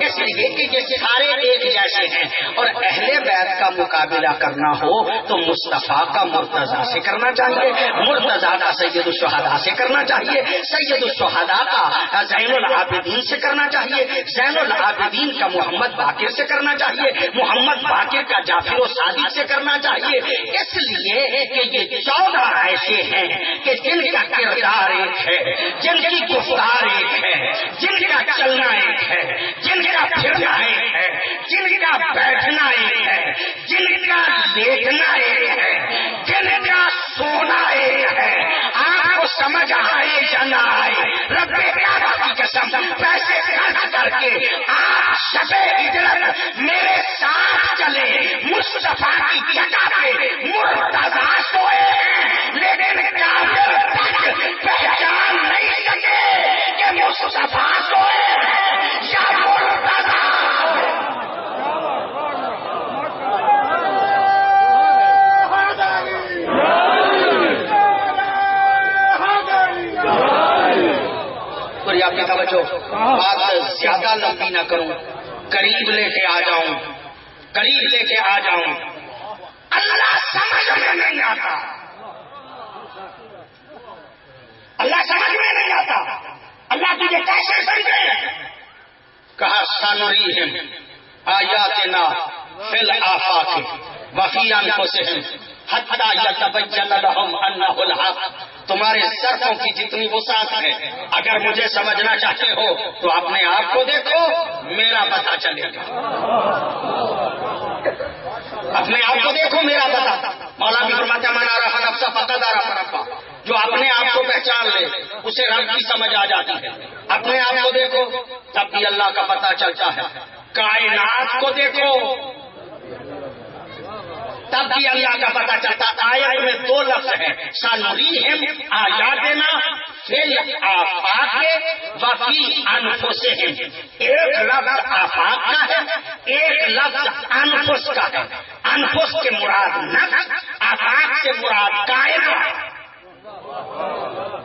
اس لیے کہ یہ سارے ایک جیسے ہیں، اور اہل بیت کا مقابلہ کرنا ہو تو مصطفیٰ کا مرتضیٰ سے کرنا چاہیے، مرتضیٰ کا سید الشہداء سے کرنا چاہیے، سید الشہداء کا زین العابدین سے کرنا چاہیے، زین العابدین کا محمد باقر سے کرنا چاہیے، محمد باقر کا جعفر و صادق سے کرنا چاہیے، اس لیے کہ یہ 14 ایسے ہیں کہ جن کا کردار ایک ہے، جن کی گفتار ایک ہے، جن کا چلنا ایک ہے، جن کا پھرنا ایک ہے، جن کا بیٹھنا ایک ہے، جن کا لیٹنا ایک ہے، جن کا سونا ایک ہے۔ آپ کو سمجھ آئے یا نہ آئے، رب کعبہ کی قسم پیسے خرچ کر کے آپ شب ہجرت میرے ساتھ چلے، مصطفیٰ کی جگہ پہ مرتضیٰ سوئے ہیں، لیکن کافر تک پہچان نہیں سکے کہ مصطفیٰ سوئے ہیں یا مرتضیٰ۔ آپ کی توجہ، بات زیادہ لمبی نہ کروں، قریب لے کے آ جاؤں، قریب لے کے آ جاؤں. اللہ سمجھ میں نہیں آتا، اللہ سمجھ میں نہیں آتا. اللہ تجھے کیسے سمجھے؟ کہا سنریہم آیاتنا فی الآفاق وفی انفسہم حتی یتبین لہم انہ الحق. تمہارے سروں کی جتنی وسعت ہے، اگر مجھے سمجھنا چاہتے ہو تو اپنے آپ کو دیکھو، میرا پتہ چلے گا. اپنے آپ کو دیکھو، میرا پتہ. مولا بھی فرماتا ہے من عرف نفسہ فقد عرف ربہ. جو اپنے آپ کو پہچان لے اسے رب کی سمجھ آ جاتی ہے. اپنے آپ کو دیکھو تب بھی اللہ کا پتہ چلتا ہے. کائنات کو دیکھو تب بھی اللہ کا پتہ چلتا. آیت میں دو لفظ ہیں، سنریہم آیاتنا فی الآفاق وفی انفسہم. ایک لفظ آفاق کا ہے، ایک لفظ انفس کا ہے. انفس کے مراد نفس، آفاق سے مراد کائنات.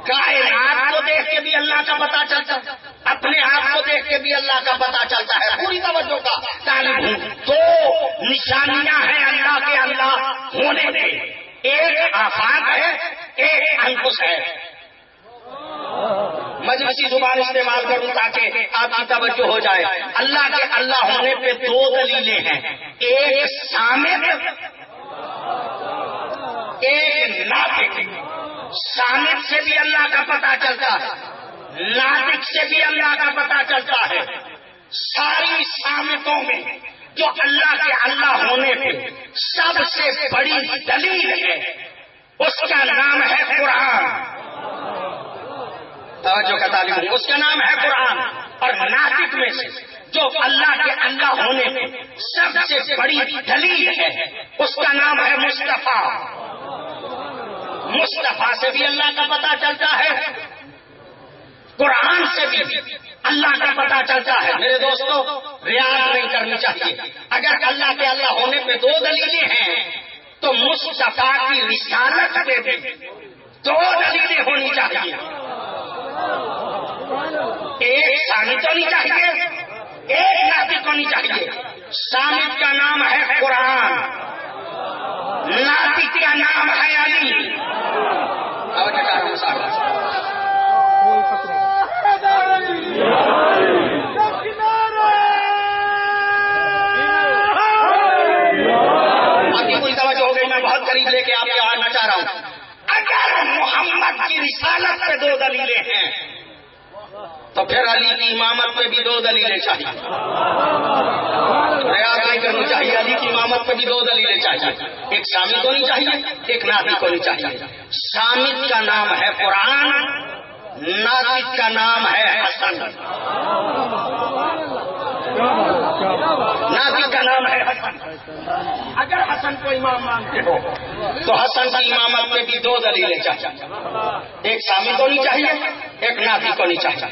کائنات کو دیکھ کے بھی اللہ کا پتہ چلتا ہے، اپنے آپ کو دیکھ کے بھی اللہ کا پتہ چلتا ہے. پوری توجہ کا طالب ہوں. دو نشانیاں ہیں اللہ کے اللہ ہونے میں، ایک آفاق ہے، ایک انفس ہے. مجلسی زبان استعمال کروں تاکہ آپ کی توجہ ہو جائے. اللہ کے اللہ ہونے پہ دو دلیلیں ہیں، ایک صامت، ایک ناطق. صامت سے بھی اللہ کا پتہ چلتا ہے، ناطق سے بھی اللہ کا پتہ چلتا ہے. ساری صامتوں میں جو اللہ کے اللہ ہونے پہ سب سے بڑی دلیل ہے اس کا نام ہے قرآن. توجہ کا طالب، اس کا نام ہے قرآن. اور ناطق میں سے جو اللہ کے اللہ ہونے پہ سب سے بڑی دلیل ہے اس کا نام ہے مصطفیٰ. مصطفیٰ سے بھی اللہ کا پتہ چلتا ہے، قرآن سے بھی اللہ کا پتہ چلتا ہے. میرے دوستو، ریاض نہیں کرنی چاہیے. اگر اللہ کے اللہ ہونے پہ دو دلیلیں ہیں تو مصطفیٰ کی رسالت پہ بھی دو دلیلیں ہونی چاہیے. ایک ثابت ہونی چاہیے، ایک ناطق ہونی چاہیے. ثابت کا نام ہے قرآن، ناطق کا نام ہے علی. ابھی کوئی توجہ ہو گئی، میں بہت قریب لے کے آپ کے آنا چاہ رہا ہوں. اگر محمد کی رسالت پہ دو دلیلیں ہیں تو پھر علی کی امامت پہ بھی دو دلیلیں چاہیے. ریاض نہیں کرنی چاہیے. علی کی امامت پہ بھی دو دلیلیں چاہیے. ایک صامت ہونی چاہیے، ایک ناطق ہونی چاہیے. صامت کا نام ہے قرآن، ناطق کا نام ہے حسن. ناطق کا نام ہے حسن. اگر حسن کو امام مانتے ہو تو حسن کی امامت میں بھی دو دلیلیں چاہیے. ایک صامت ہونی چاہیے، ایک ناطق ہونی چاہیے.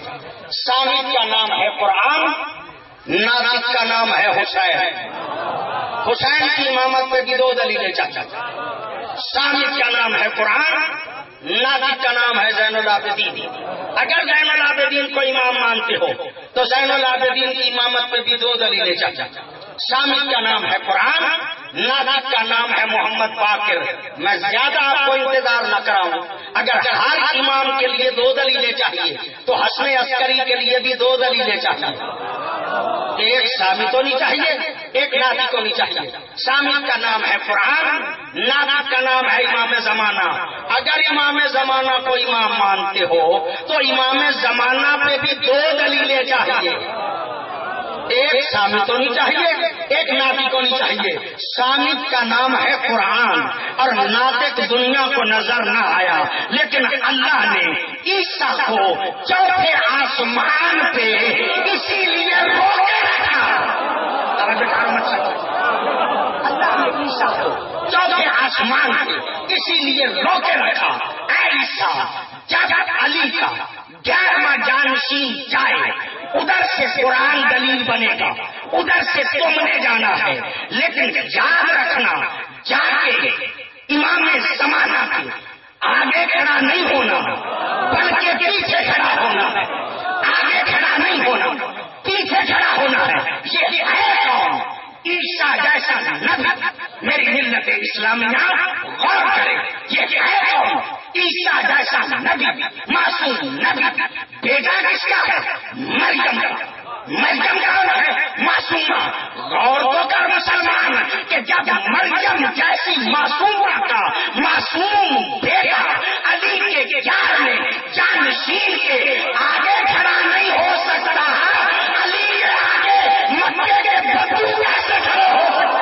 صامت کا نام ہے قرآن، ناطق کا نام ہے حسین. حسین کی امامت میں بھی دو دلیلیں چاہیے. صامت کا نام ہے قرآن، ناطق کا نام ہے زین العابدین. اگر زین العابدین کو امام مانتے ہو تو زین العابدین کی امامت میں بھی دو دلیلیں چاہیے. صامت کا نام ہے قرآن، ناطق کا نام ہے محمد باقر. میں زیادہ آپ کو انتظار نہ کراؤں. اگر ہر امام کے لیے دو دلیلیں چاہیے تو حسن عسکری کے لیے بھی دو دلیلیں چاہیے. ایک صامت ہونی چاہیے، ایک ناطق ہونی چاہیے. صامت کا نام ہے قرآن، ناطق کا نام ہے امام زمانہ. اگر امام زمانہ کو امام مانتے ہو تو امام زمانہ پہ بھی دو دلیلیں چاہیے. ایک صامت ہونی چاہیے، ایک ناطق ہونی چاہیے. صامت کا نام ہے قرآن اور ناطق دنیا کو نظر نہ آیا، لیکن اللہ نے عیسیٰ کو چوتھے آسمان پہ اسی لیے روکے رکھا. اللہ نے عیسیٰ کو چوتھے آسمان پہ اسی لیے روکے رکھا. اے عیسیٰ، جب علی کا 11واں جانشین جائے ادھر سے قرآن دلیل بنے گا، ادھر سے تم نے جانا ہے. لیکن یاد رکھنا، جا کے امام زمانہ کے آگے کھڑا نہیں ہونا بلکہ پیچھے کھڑا ہونا ہے. نبی میری ملت اسلامیہ غور کرے، یہ ہے کون؟ عیسیٰ جیسا نبی، معصوم نبی، بیٹا کس کا ہے؟ مریم کا۔ مریم کون ہے؟ معصومہ۔ غور تو کر مسلمان کہ جب مریم جیسی معصومہ کا معصوم بیٹا علی کے پیار میں جانشین کے آگے کھڑا نہیں ہو سکتا، علی کے آگے مکے کے بدو کیسے کھڑے ہو سکتے؟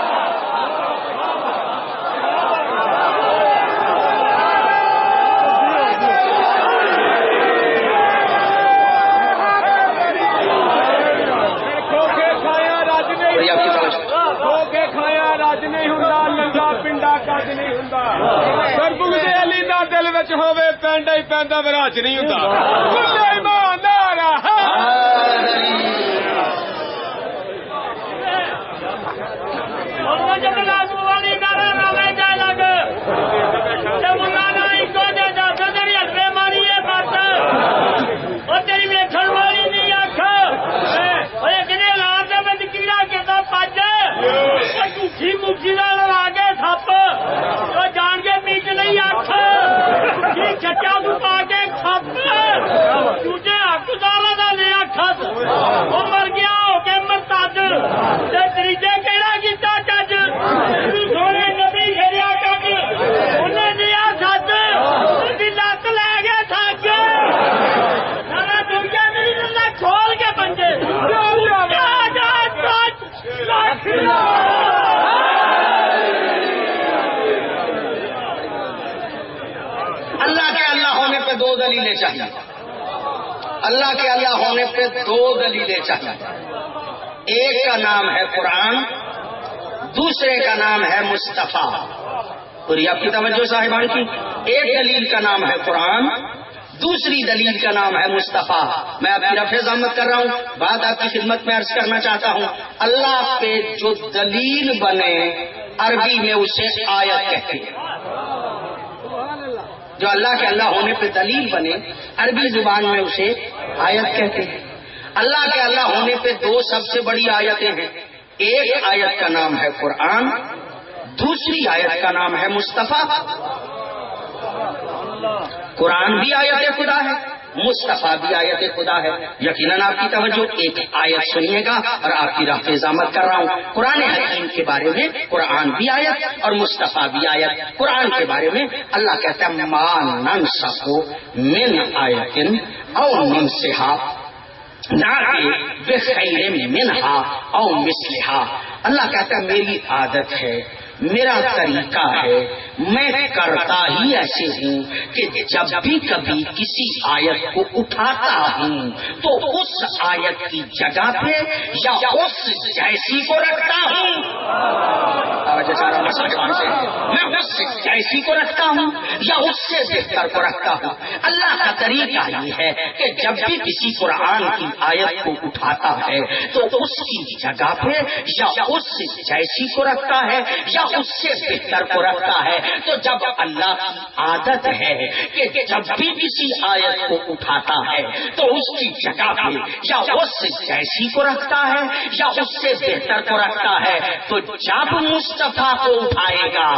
دل وچ ہوے پینڈا ہی پیندا وراج نہیں ہوندا، کھلے ایماندار جب لازم والی نارا نامے جائے لگ جب مانا ایک دے دا تیری ہتھے ماری ہے بات او تیری ویکھن والی نہیں آکھا اوے کنے لار دے وچ کیڑا کیتا پج او جھوٹھی مکھی نال لاگے سپ او جان کے بیچ نہیں آکھا چچا تو پا کے کھپ تجھے حقدار دا نہیں آکھا او مر گیا ہو کے مرتد تے تریجے کیڑا کیتا جج سونے نبی شریعہ کج انہیں دیا سچ دی لت لے گئے تھک سارا دنیا میری اللہ کھول کے بنجے اللہ کے اللہ ہونے پہ دو دلیلیں چاہیے، اللہ کے اللہ ہونے پہ دو دلیلیں چاہیے، ایک کا نام ہے قرآن، دوسرے کا نام ہے مصطفیٰ۔ پوری آپ کی توجہ صاحبان کی، ایک دلیل کا نام ہے قرآن، دوسری دلیل کا نام ہے مصطفیٰ۔ میں آپ کی رفع ضمت کر رہا ہوں، بات آپ کی خدمت میں عرض کرنا چاہتا ہوں، اللہ پہ جو دلیل بنے عربی میں اسے آیت کہتے ہیں۔ جو اللہ کے اللہ ہونے پہ دلیل بنے عربی زبان میں اسے آیت کہتے ہیں۔ اللہ کے اللہ ہونے پہ دو سب سے بڑی آیتیں ہیں، ایک آیت کا نام ہے قرآن، دوسری آیت کا نام ہے مصطفیٰ۔ قرآن بھی آیت خدا ہے، مصطفیٰ بھی آیت خدا ہے۔ یقیناً آپ کی توجہ ایک آیت سنیے گا اور آپ کی رفع ضمت کر رہا ہوں، قرآن حکیم کے بارے میں قرآن بھی آیت اور مصطفیٰ بھی آیت۔ قرآن کے بارے میں اللہ کہتا ہے ما ننسخ من آیت او ننسها نأتی بخیر منہا او مثلہا۔ اللہ کہتا ہے میری عادت ہے، میرا طریقہ ہے، میں کرتا ہی ایسے ہوں کہ جب بھی کبھی کسی آیت کو اٹھاتا ہوں تو اس آیت کی جگہ پہ یا اس جیسی کو رکھتا ہوں، میں اس جیسی کو رکھتا ہوں یا اس سے بہتر کو رکھتا ہوں۔ اللہ کا طریقہ یہ ہے کہ جب بھی کسی قرآن کی آیت کو اٹھاتا ہے تو اس کی جگہ پہ یا اس جیسی کو رکھتا ہے یا اس سے بہتر کو رکھتا ہے۔ تو جب اللہ کی عادت ہے کہ جب بھی کسی آیت کو اٹھاتا ہے تو اس کی جگہ پہ یا اس جیسی کو رکھتا ہے یا اس سے بہتر کو رکھتا ہے، تو جب مصطفیٰ کو اٹھائے گا،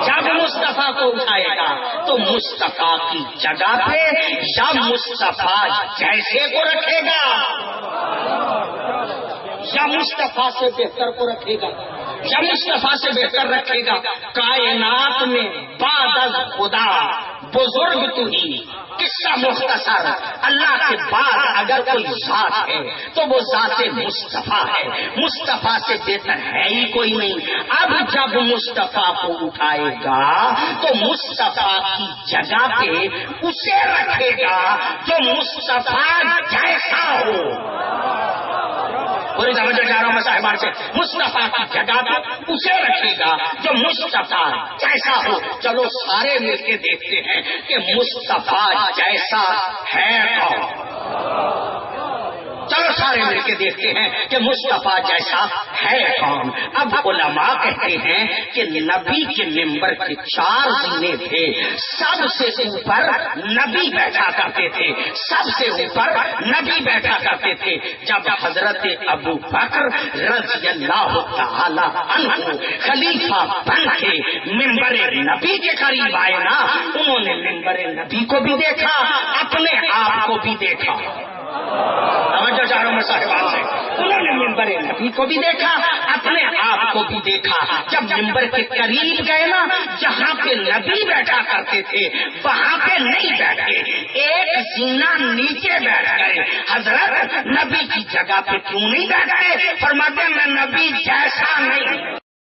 جب مصطفیٰ کو اٹھائے گا تو مصطفیٰ کی جگہ پہ یا مصطفیٰ جیسے کو رکھے گا یا مصطفیٰ سے بہتر کو رکھے گا، یا مصطفیٰ سے بہتر رکھے گا۔ کائنات میں بعد از خدا بزرگ تو ہی، قصہ مختصر، اللہ کے بعد اگر کوئی ذات ہے تو وہ ذات مصطفیٰ ہے، مصطفیٰ سے بہتر ہے ہی کوئی نہیں۔ اب جب مصطفیٰ کو اٹھائے گا تو مصطفیٰ کی جگہ پہ اسے رکھے گا جو مصطفیٰ جیسا ہو۔ پوری توجہ چاہ رہا ہوں میں صاحبان سے، مصطفیٰ کی جگہ پہ اسے رکھے گا جو مصطفیٰ جیسا ہو۔ چلو سارے مل کے دیکھتے ہیں کہ مصطفیٰ جیسا ہے کون، چلو سارے سارے مل کے دیکھتے ہیں کہ مصطفیٰ جیسا ہے کون. اب علماء کہتے ہیں کہ نبی کے ممبر کے 4 زینے تھے. سب سے اوپر نبی بیٹھا کرتے تھے, سب سے اوپر نبی بیٹھا کرتے تھے. جب حضرت ابو بکر رضی اللہ تعالی عنہ خلیفہ بن کے ممبر نبی کے قریب آئے نا, انہوں نے ممبر نبی کو بھی دیکھا, اپنے آپ کو بھی دیکھا. توجہ چاروں میں صاحبان سے, انہوں نے ممبر نبی کو بھی دیکھا, اپنے آپ کو بھی دیکھا. جب ممبر کے قریب گئے نا, جہاں پہ نبی بیٹھا کرتے تھے وہاں پہ نہیں بیٹھے, ایک زینہ نیچے بیٹھ گئے. حضرت نبی کی جگہ پہ کیوں نہیں بیٹھے؟ فرماتے میں نبی جیسا نہیں.